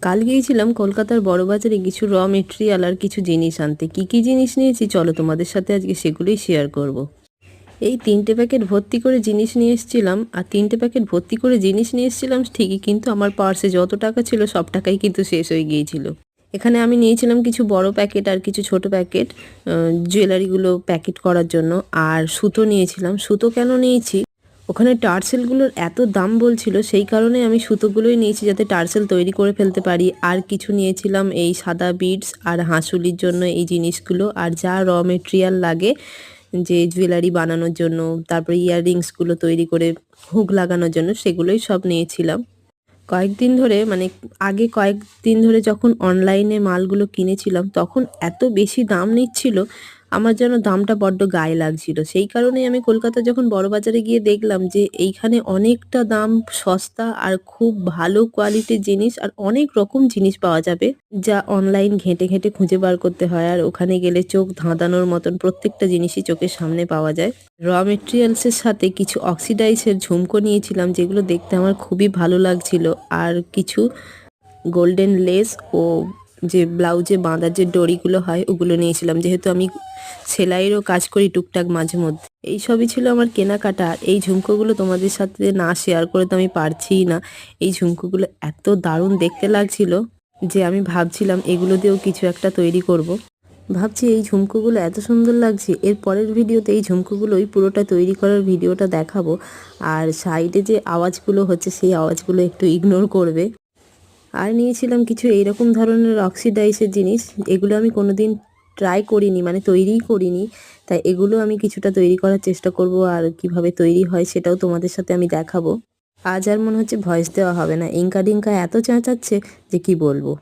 কাল গিয়েছিলাম কলকাতার বড়বাজারে কিছু র মেটেরিয়াল আর কিছু জিনিস আনতে। কি জিনিস নিয়েছি চলো তোমাদের সাথে আজকে সেগুলোই শেয়ার করব। এই 3টে প্যাকেট ভর্তি করে জিনিস নিয়ে এসেছিলাম, আর 3টে প্যাকেট ভর্তি করে জিনিস নিয়ে এসেছিলাম ঠিকই, কিন্তু আমার পার্সে যত টাকা ছিল সব টাকাই কিন্তু শেষ হয়ে গিয়েছিল। এখানে আমি নিয়েছিলাম কিছু বড় প্যাকেট আর কিছু ছোট প্যাকেট, জুয়েলারিগুলো প্যাকেট করার জন্য। আর সুতো নিয়েছিলাম। সুতো কেন নিয়েছি, ওখানে টার্সেলগুলোর এত দাম বলছিল, সেই কারণে আমি সুতোগুলোই নিয়েছি যাতে টার্সেল তৈরি করে ফেলতে পারি। আর কিছু নিয়েছিলাম এই সাদা বিডস আর হাঁসুলির জন্য এই জিনিসগুলো, আর যা র মেটেরিয়াল লাগে যে জুয়েলারি বানানোর জন্য, তারপরে ইয়াররিংসগুলো তৈরি করে হুক লাগানোর জন্য, সেগুলোই সব নিয়েছিলাম। কয়েকদিন ধরে মানে আগে কয়েকদিন ধরে যখন অনলাইনে মালগুলো কিনেছিলাম তখন এত বেশি দাম নিচ্ছিল, আমার যেন দামটা বড্ড গায়ে লাগছিল। সেই কারণেই আমি কলকাতা যখন বড়বাজারে গিয়ে দেখলাম যে এইখানে অনেকটা দাম সস্তা আর খুব ভালো কোয়ালিটির জিনিস আর অনেক রকম জিনিস পাওয়া যাবে, যা অনলাইন ঘেঁটে ঘেঁটে খুঁজে বার করতে হয়। আর ওখানে গেলে চোখ ধাঁধানোর মতন প্রত্যেকটা জিনিসই চোখের সামনে পাওয়া যায়। র মেটেরিয়ালসের সাথে কিছু অক্সিডাইজের ঝুমকো নিয়েছিলাম, যেগুলো দেখতে আমার খুবই ভালো লাগছিল। আর কিছু গোল্ডেন লেস ও যে ব্লাউজে বাঁধার যে দড়িগুলো হয় ওগুলো নিয়েছিলাম, যেহেতু আমি সেলাইয়েরও কাজ করি টুকটাক মাঝে মধ্যে। এই সবই ছিল আমার কেনাকাটা। আর এই ঝুমকোগুলো তোমাদের সাথে না শেয়ার করে তো আমি পারছিই না। এই ঝুমকোগুলো এত দারুণ দেখতে লাগছিল যে আমি ভাবছিলাম এগুলো দিয়েও কিছু একটা তৈরি করব। ভাবছি এই ঝুমকোগুলো এত সুন্দর লাগছে, এর পরের ভিডিওতে এই ঝুমকোগুলোই পুরোটা তৈরি করার ভিডিওটা দেখাবো। আর সাইডে যে আওয়াজগুলো হচ্ছে সেই আওয়াজগুলো একটু ইগনোর করবে। আর নিয়েছিলাম কিছু এইরকম ধরনের অক্সিডাইজের জিনিস, এগুলো আমি কোনোদিন ট্রাই করিনি, মানে তৈরিই করিনি। তাই এগুলো আমি কিছুটা তৈরি করার চেষ্টা করব, আর কিভাবে তৈরি হয় সেটাও তোমাদের সাথে আমি দেখাবো। আজ আর মনে হচ্ছে ভয়েস দেওয়া হবে না, ইনকা ডিঙ্কা এত চেঁচাচ্ছে যে কি বলবো।